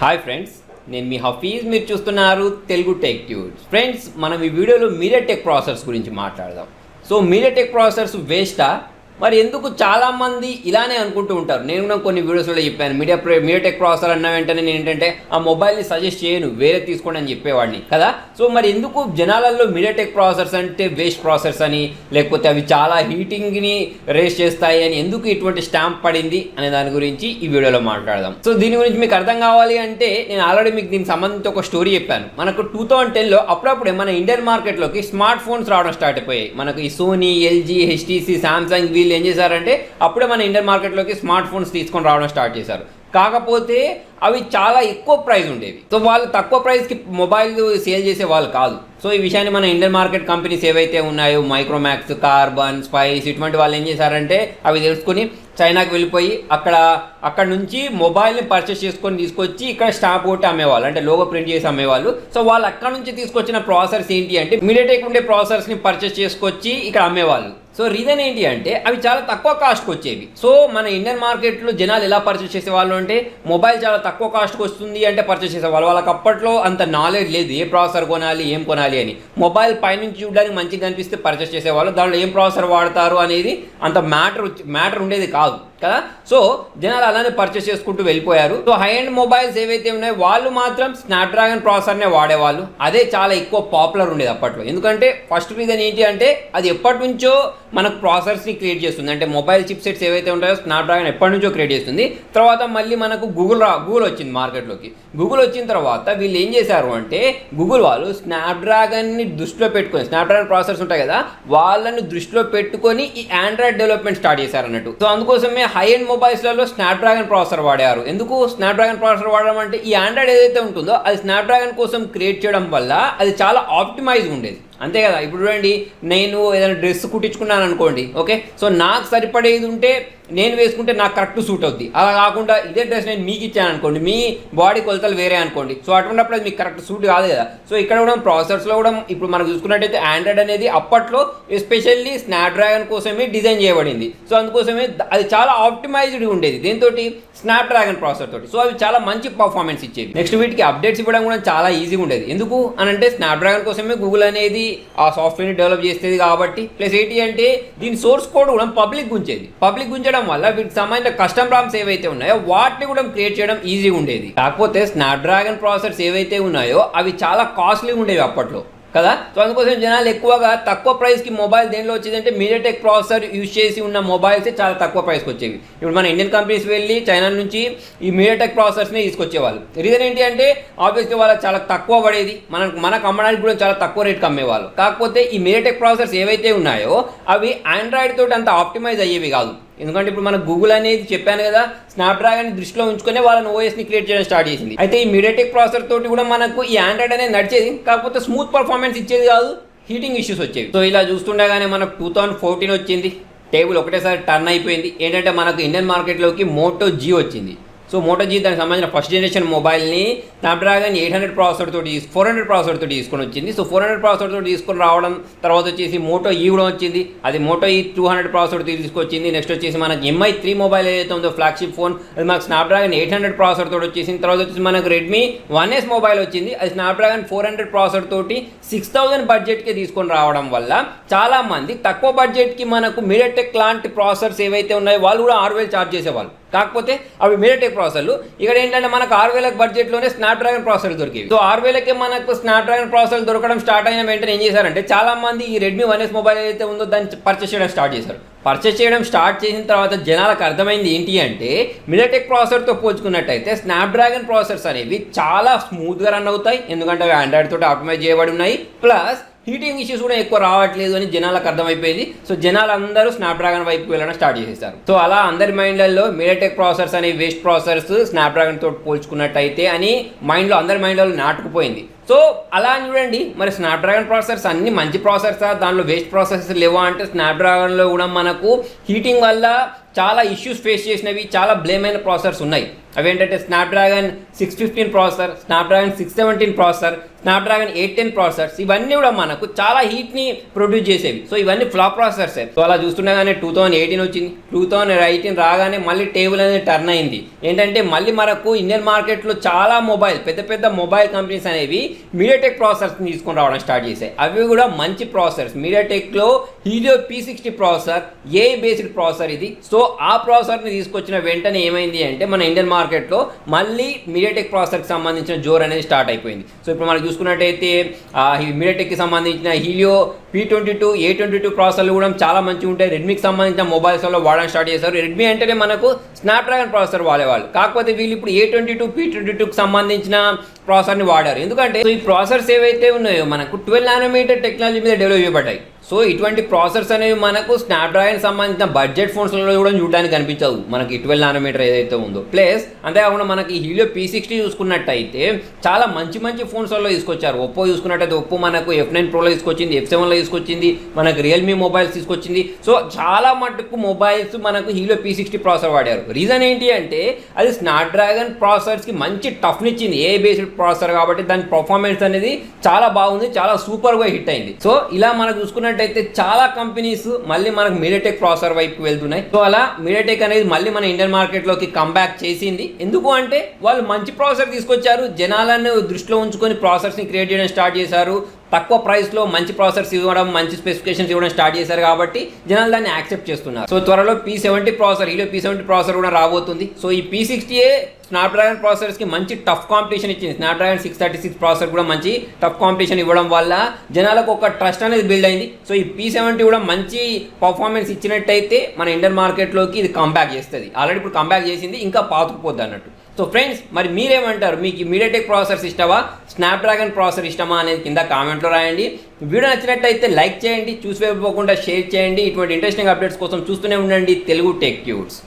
Hi friends, నేను మీ హఫీజ్. మీరు చూస్తున్నారు తెలుగు టెక్ ట్యూబ్స్. ఫ్రెండ్స్, మనం ఈ వీడియోలో మీడియాటెక్ ప్రాసెసర్స్ గురించి మాట్లాడదాం. సో మీడియాటెక్ ప్రాసెసర్స్ వేస్టా? మరి ఎందుకు చాలామంది ఇలానే అనుకుంటూ ఉంటారు. నేను కూడా కొన్ని వీడియోస్లో చెప్పాను, మీడియాటెక్ ప్రాసెసర్ అన్న వెంటనే నేను ఏంటంటే ఆ మొబైల్ని సజెస్ట్ చేయను, వేరే తీసుకోండి అని చెప్పేవాడిని కదా. సో మరి ఎందుకు జనాలలో మీడియాటెక్ ప్రాసెసర్స్ అంటే వేస్ట్ ప్రాసెసర్స్ అని, లేకపోతే అవి చాలా హీటింగ్ని రేస్ చేస్తాయి అని ఎందుకు ఇటువంటి స్టాంప్ పడింది అనే దాని గురించి ఈ వీడియోలో మాట్లాడదాం. సో దీని గురించి మీకు అర్థం కావాలి అంటే నేను ఆల్రెడీ మీకు దీనికి సంబంధించి ఒక స్టోరీ చెప్పాను. మనకు 2010లో అప్పుడప్పుడే మన ఇండియన్ మార్కెట్లోకి స్మార్ట్ ఫోన్స్ రావడం స్టార్ట్ అయిపోయాయి. మనకు ఈ సోనీ, ఎల్జీ, హెచ్టీసీ, సామ్సంగ్ వీళ్ళు ఏం చేశారంటే అప్పుడే మన ఇండియన్ మార్కెట్లోకి స్మార్ట్ ఫోన్స్ తీసుకొని రావడం స్టార్ట్ చేశారు. కాకపోతే అవి చాలా ఎక్కువ ప్రైస్ ఉండేవి. సో వాళ్ళు తక్కువ ప్రైస్కి మొబైల్ సేల్ చేసే వాళ్ళు కాదు. సో ఈ విషయాన్ని మన ఇండియన్ మార్కెట్ కంపెనీస్ ఏవైతే ఉన్నాయో, మైక్రోమాక్స్, కార్బన్, స్పైస్, ఇటువంటి వాళ్ళు ఏం చేశారంటే అవి తెలుసుకుని చైనాకి వెళ్ళిపోయి అక్కడ నుంచి మొబైల్ని పర్చేస్ చేసుకొని తీసుకొచ్చి ఇక్కడ స్టాంప్ కొట్టి అమ్మేవాళ్ళు, అంటే లోగో ప్రింట్ చేసి అమ్మేవాళ్ళు. సో వాళ్ళు అక్కడ నుంచి తీసుకొచ్చిన ప్రాసెసర్స్ ఏంటి అంటే మీడియాటెక్ ఉండే ప్రాసెసర్స్ని పర్చేస్ చేసుకొచ్చి ఇక్కడ అమ్మేవాళ్ళు. సో రీజన్ ఏంటి అంటే అవి చాలా తక్కువ కాస్ట్కి వచ్చేవి. సో మన ఇండియన్ మార్కెట్లో జనాలు ఎలా పర్చేస్ చేసేవాళ్ళు అంటే మొబైల్ చాలా తక్కువ కాస్ట్కి వస్తుంది అంటే పర్చేస్ చేసేవాళ్ళు. వాళ్ళకి అప్పట్లో అంత నాలెడ్జ్ లేదు, ఏ ప్రాసెసర్ కొనాలి, ఏం కొనాలి అని. మొబైల్ పైనుంచి చూడడానికి మంచిగా కనిపిస్తే పర్చేస్ చేసేవాళ్ళు. దాంట్లో ఏం ప్రాసెసర్ వాడతారు అనేది అంత మ్యాటర్ ఉండేది కాదు కదా. సో జనాలు అలానే పర్చేస్ చేసుకుంటూ వెళ్ళిపోయారు. సో హై అండ్ మొబైల్స్ ఏవైతే ఉన్నాయో వాళ్ళు మాత్రం స్నాప్డ్రాగన్ ప్రాసెసర్నే వాడేవాళ్ళు. అదే చాలా ఎక్కువ పాపులర్ ఉండేది అప్పట్లో. ఎందుకంటే ఫస్ట్ రీజన్ ఏంటి అంటే అది ఎప్పటి నుంచో మనకు ప్రాసెసర్స్ని క్రియేట్ చేస్తుంది. అంటే మొబైల్ చిప్ సెట్స్ ఏవైతే ఉంటాయో స్నాప్డ్రాగన్ ఎప్పటి నుంచో క్రియేట్ చేస్తుంది. తర్వాత మళ్ళీ మనకు గూగుల్ వచ్చింది మార్కెట్లోకి. గూగుల్ వచ్చిన తర్వాత వీళ్ళు ఏం చేశారు అంటే గూగుల్ వాళ్ళు స్నాప్డ్రాగన్ని దృష్టిలో పెట్టుకొని, స్నాప్డ్రాగన్ ప్రాసెసర్స్ ఉంటాయి కదా వాళ్ళని దృష్టిలో పెట్టుకొని ఈ ఆండ్రాయిడ్ డెవలప్మెంట్ స్టార్ట్ చేశారు అన్నట్టు. సో అందుకోసమే హై అండ్ మొబైల్స్లలో స్నాప్డ్రాగన్ ప్రాసెసర్ వాడారు. ఎందుకు స్నాప్డ్రాగన్ ప్రాసెసర్ వాడడం అంటే ఈ ఆండ్రాయిడ్ ఏదైతే ఉంటుందో అది స్నాప్డ్రాగన్ కోసం క్రియేట్ చేయడం వల్ల అది చాలా ఆప్టిమైజ్ ఉండేది. అంతే కదా. ఇప్పుడు చూడండి, నేను ఏదైనా డ్రెస్ కుట్టించుకున్నాను అనుకోండి, ఓకే, సో నాకు సరిపడేది ఉంటే నేను వేసుకుంటే నాకు కరెక్ట్ సూట్ అవుద్ది. అలా కాకుండా ఇదే డ్రెస్ నేను మీకు ఇచ్చాను అనుకోండి, మీ బాడీ కొలతలు వేరే అనుకోండి, సో అటువంటిప్పుడు అది మీకు కరెక్ట్ సూట్ కాదు కదా. సో ఇక్కడ కూడా ప్రాసెసర్స్లో కూడా ఇప్పుడు మనం చూసుకున్నట్టయితే ఆండ్రాయిడ్ అనేది అప్పట్లో ఎస్పెషల్లీ స్నాప్డ్రాగన్ కోసమే డిజైన్ చేయబడింది. సో అందుకోసమే అది చాలా ఆప్టిమైజ్డ్ ఉండేది దీంతో, స్నాప్డ్రాగన్ ప్రాసెసర్ తోటి. సో అవి చాలా మంచి పర్ఫార్మెన్స్ ఇచ్చేవి. నెక్స్ట్ వీటికి అప్డేట్స్ ఇవ్వడం కూడా చాలా ఈజీగా ఉండేది. ఎందుకు అని అంటే స్నాప్డ్రాగన్ కోసమే గూగుల్ అనేది ఆ సాఫ్ట్వేర్ని డెవలప్ చేసేది కాబట్టి. ప్లస్ ఏంటి అంటే దీని సోర్స్ కోడ్ కూడా పబ్లిక్ ఉంచేది. పబ్లిక్ ఉంచడం వల్ల వీటికి సంబంధించిన కస్టమ్ రామ్స్ ఏవైతే ఉన్నాయో వాటిని కూడా క్రియేట్ చేయడం ఈజీగా ఉండేది. కాకపోతే స్నాప్డ్రాగన్ ప్రాసెసర్స్ ఏవైతే ఉన్నాయో అవి చాలా కాస్ట్లీ ఉండేవి అప్పట్లో కదా. సో అందుకోసం జనాలు ఎక్కువగా తక్కువ ప్రైస్కి మొబైల్ దేనిలో వచ్చేది అంటే మీడియాటెక్ ప్రాసెసర్ యూజ్ చేసి ఉన్న మొబైల్సే చాలా తక్కువ ప్రైస్కి వచ్చేవి. ఇప్పుడు మన ఇండియన్ కంపెనీస్ వెళ్ళి చైనా నుంచి ఈ మీడియాటెక్ ప్రాసెసర్స్ని తీసుకొచ్చేవాళ్ళు. రీజన్ ఏంటి అంటే ఆబ్వియస్గా వాళ్ళకి చాలా తక్కువ పడేది, మనకు అమ్మడానికి కూడా చాలా తక్కువ రేట్కి అమ్మేవాళ్ళు. కాకపోతే ఈ మీడియాటెక్ ప్రాసెసర్స్ ఏవైతే ఉన్నాయో అవి ఆండ్రాయిడ్ తోటి అంత ఆప్టిమైజ్ అయ్యేవి కాదు. ఎందుకంటే ఇప్పుడు మన గూగుల్ అనేది చెప్పాను కదా స్నాప్డ్రాగన్ దృష్టిలో ఉంచుకునే వాళ్ళని ఓఎస్ని క్రియేట్ చేయడం స్టార్ట్ చేసింది. అయితే ఈ మీడియాటెక్ ప్రాసెసర్ తోటి కూడా మనకు ఈ ఆండ్రాయిడ్ అనేది నడిచేది, కాకపోతే స్మూత్ పర్ఫార్మెన్స్ ఇచ్చేది కాదు, హీటింగ్ ఇష్యూస్ వచ్చేవి. సో ఇలా చూస్తుండగానే మనకు 2014 వచ్చింది, టేబుల్ ఒకటేసారి టర్న్ అయిపోయింది. ఏంటంటే మనకు ఇండియన్ మార్కెట్లోకి మోటో జీ వచ్చింది. సో మోటో జీ దానికి సంబంధించిన ఫస్ట్ జనరేషన్ మొబైల్ని స్నాప్డ్రాగన్ 800 ప్రాసెసర్ తోటి 400 ప్రాసెసర్ తోటి తీసుకొని వచ్చింది. సో 400 ప్రాసెసర్ తోటి తీసుకొని రావడం తర్వాత వచ్చేసి మోటో ఈ కూడా వచ్చింది. అది మోటో ఈ 200 ప్రాసెసర్ తీసుకొచ్చింది. నెక్స్ట్ వచ్చేసి మనకి MI3 మొబైల్ ఏదైతే ఉందో ఫ్లాగ్షిప్ ఫోన్, అది మనకు స్నాప్డ్రాగన్ 800 ప్రాసెసర్ తోటి వచ్చేసింది. తర్వాత వచ్చేసి మనకు రెడ్మీ 1S మొబైల్ వచ్చింది, అది స్నాప్డ్రాగన్ 400 ప్రాసెసర్ తోటి 6000 బడ్జెట్కి తీసుకొని రావడం వల్ల చాలా మంది తక్కువ బడ్జెట్కి మనకు మీడియాటెక్ లాంటి ప్రాసెసర్స్ ఏవైతే ఉన్నాయో వాళ్ళు కూడా 6000 ఛార్జ్ చేసేవాళ్ళు. కాకపోతే అవి మీడియాటెక్ ప్రాసెసర్లు. ఇక్కడ ఏంటంటే మనకు 6000 బడ్జెట్లోనే స్నాప్డ్రాగన్ ప్రాసెసర్ దొరికేవి. సో 6000కే మనకు స్నాప్డ్రాగన్ ప్రాసెసర్ దొరకడం స్టార్ట్ అయిన వెంటనే ఏం చేశారంటే చాలా మంది ఈ రెడ్మీ 1S మొబైల్ ఏదైతే ఉందో దాన్ని పర్చేస్ చేయడం స్టార్ట్ చేశారు. పర్చేస్ చేయడం స్టార్ట్ చేసిన తర్వాత జనాలకు అర్థమైంది ఏంటి అంటే మీడియాటెక్ ప్రాసెసర్తో పోల్చుకున్నట్టయితే స్నాప్డ్రాగన్ ప్రాసెసర్స్ అనేవి చాలా స్మూత్గా రన్ అవుతాయి, ఎందుకంటే అవి ఆండ్రాయిడ్ తోటి ఆప్టిమైజ్ చేయబడి ఉన్నాయి. ప్లస్ హీటింగ్ ఇష్యూస్ కూడా ఎక్కువ రావట్లేదు అని జనాలకు అర్థమైపోయింది. సో జనాలు అందరూ స్నాప్డ్రాగన్ వైపు వెళ్ళడం స్టార్ట్ చేసేస్తారు. సో అలా అందరి మైండ్లలో మీడియాటెక్ ప్రాసెసర్స్ అనే వేస్ట్ ప్రాసెసర్స్ స్నాప్డ్రాగన్ తోటి పోల్చుకున్నట్టయితే అని అందరి మైండ్లలో నాటుకుపోయింది. సో అలా చూడండి, మరి స్నాప్డ్రాగన్ ప్రాసెసర్స్ అన్ని మంచి ప్రాసెసర్స్, దానిలో వేస్ట్ ప్రాసెసర్స్ లేవా అంటే స్నాప్డ్రాగన్లో కూడా మనకు హీటింగ్ వల్ల చాలా ఇష్యూస్ ఫేస్ చేసినవి, చాలా బ్లేమ్ అయిన ప్రాసెసర్స్ ఉన్నాయి. అవి ఏంటంటే Snapdragon 615 processor, Snapdragon 617 processor, Snapdragon 810 processors, ఇవన్నీ కూడా మనకు చాలా హీట్ని ప్రొడ్యూస్ చేసేవి. సో ఇవన్నీ ఫ్లాప్ ప్రాసెసర్సే. సో అలా చూస్తుండగానే 2018 వచ్చింది. 2018 రాగానే మళ్ళీ టేబుల్ అనేది టర్న్ అయింది. ఏంటంటే మళ్ళీ మనకు ఇండియన్ మార్కెట్లో చాలా పెద్ద పెద్ద మొబైల్ కంపెనీస్ అనేవి మీడియాటెక్ ప్రాసెసర్స్ని తీసుకొని రావడం స్టార్ట్ చేశాయి. అవి కూడా మంచి ప్రాసెసర్స్. మీడియాటెక్లో Helio P60 processor, AI based processor ఇది. సో ఆ ప్రాసెసర్ని తీసుకొచ్చిన వెంటనే ఏమైంది అంటే మన ఇండియన్ మార్కెట్లో మళ్ళీ మీడియాటెక్ ప్రాసెసర్కి సంబంధించిన జోర్ అనేది స్టార్ట్ అయిపోయింది. సో ఇప్పుడు మనకు చూసుకున్నట్టయితే మీడియాటెక్కి సంబంధించిన హీలియో P22, A22 ప్రాసెసర్లు కూడా చాలా మంచిగా ఉంటాయి. రెడ్మీకి సంబంధించిన మొబైల్స్లో వాడడం స్టార్ట్ చేశారు. రెడ్మీ అంటేనే మనకు స్నాప్డ్రాగన్ ప్రాసెసర్ వాడేవాళ్ళు. కాకపోతే వీళ్ళు ఇప్పుడు A22, P22కి సంబంధించిన ప్రాసెసర్ని వాడారు. ఎందుకంటే ఈ ప్రాసెసర్స్ ఏవైతే ఉన్నాయో మనకు 12 నానోమీటర్ టెక్నాలజీ మీద డెవలప్ చేయబడ్డాయి. సో ఇటువంటి ప్రాసెసర్స్ అనేవి మనకు స్నాప్డ్రాగన్ సంబంధించిన బడ్జెట్ ఫోన్స్లో కూడా చూడడానికి కనిపించవు మనకి 12 నానోమీటర్ ఏదైతే ఉందో. ప్లస్ అంతేకాకుండా మనకి హీలియో P60 చూసుకున్నట్టయితే చాలా మంచి ఫోన్స్లో తీసుకొచ్చారు. ఒప్పో చూసుకున్నట్టయితే ఒప్పో మనకు F9 ప్రోలో తీసుకొచ్చింది, F7లో తీసుకొచ్చింది, మనకు రియల్మీ మొబైల్స్ తీసుకొచ్చింది. సో చాలా మటుకు మొబైల్స్ మనకు హీలియో P60 ప్రాసెసర్ వాడారు. రీజన్ ఏంటి అంటే అది స్నాప్డ్రాగన్ ప్రాసెసర్స్కి మంచి టఫ్నిచ్చింది. AI బేస్డ్ ప్రాసెసర్ కాబట్టి దాని పర్ఫార్మెన్స్ అనేది చాలా బాగుంది, చాలా సూపర్గా హిట్ అయింది. సో ఇలా మనం చూసుకున్నట్టు అయితే చాలా కంపెనీస్ మళ్ళీ మనకు మీడియాటెక్ ప్రాసెసర్ వైపు వెళ్తున్నాయి. సో అలా మీడియాటెక్ అనేది మళ్ళీ మన ఇండియన్ మార్కెట్లోకి కంబ్యాక్ చేసింది. ఎందుకు అంటే వాళ్ళు మంచి ప్రాసెసర్ తీసుకొచ్చారు, జనాలను దృష్టిలో ఉంచుకొని ప్రాసెసర్స్ని క్రియేట్ చేయడం స్టార్ట్ చేశారు. తక్కువ ప్రైస్లో మంచి ప్రాసెసర్స్ ఇవ్వడం, మంచి స్పెసిఫికేషన్స్ ఇవ్వడం స్టార్ట్ చేశారు కాబట్టి జనాలు దాన్ని యాక్సెప్ట్ చేస్తున్నారు. సో త్వరలో P70 processor, Helio P70 processor కూడా రాబోతుంది. సో ఈ P60 స్నాప్డ్రాగన్ ప్రాసెసర్స్కి మంచి టఫ్ కాంపిటీషన్ ఇచ్చింది. స్నాప్డ్రాగన్ 636 ప్రాసెసర్ కూడా మంచి టఫ్ కాంపిటీషన్ ఇవ్వడం వల్ల జనాలకు ఒక ట్రస్ట్ అనేది బిల్డ్ అయింది. సో ఈ P70 కూడా మంచి పర్ఫార్మెన్స్ ఇచ్చినట్టయితే మన ఇండియన్ మార్కెట్లోకి ఇది కంబ్యాక్ చేస్తుంది. ఆల్రెడీ ఇప్పుడు కంబ్యాక్ చేసింది, ఇంకా పాతుకుపోద్ది అన్నట్టు. సో ఫ్రెండ్స్, మరి మీరేమంటారు? మీకు మీడియాటెక్ ప్రాసెసర్స్ ఇష్టమా, స్నాప్డ్రాగన్ ప్రాసెసర్ ఇష్టమా అనేది కింద కామెంట్లో రాయండి. వీడియో నచ్చినట్టయితే లైక్ చేయండి, చూసి వెళ్ళిపోకుండా షేర్ చేయండి. ఇటువంటి ఇంట్రెస్టింగ్ అప్డేట్స్ కోసం చూస్తూనే ఉండండి తెలుగు టెక్ ట్యూట్స్.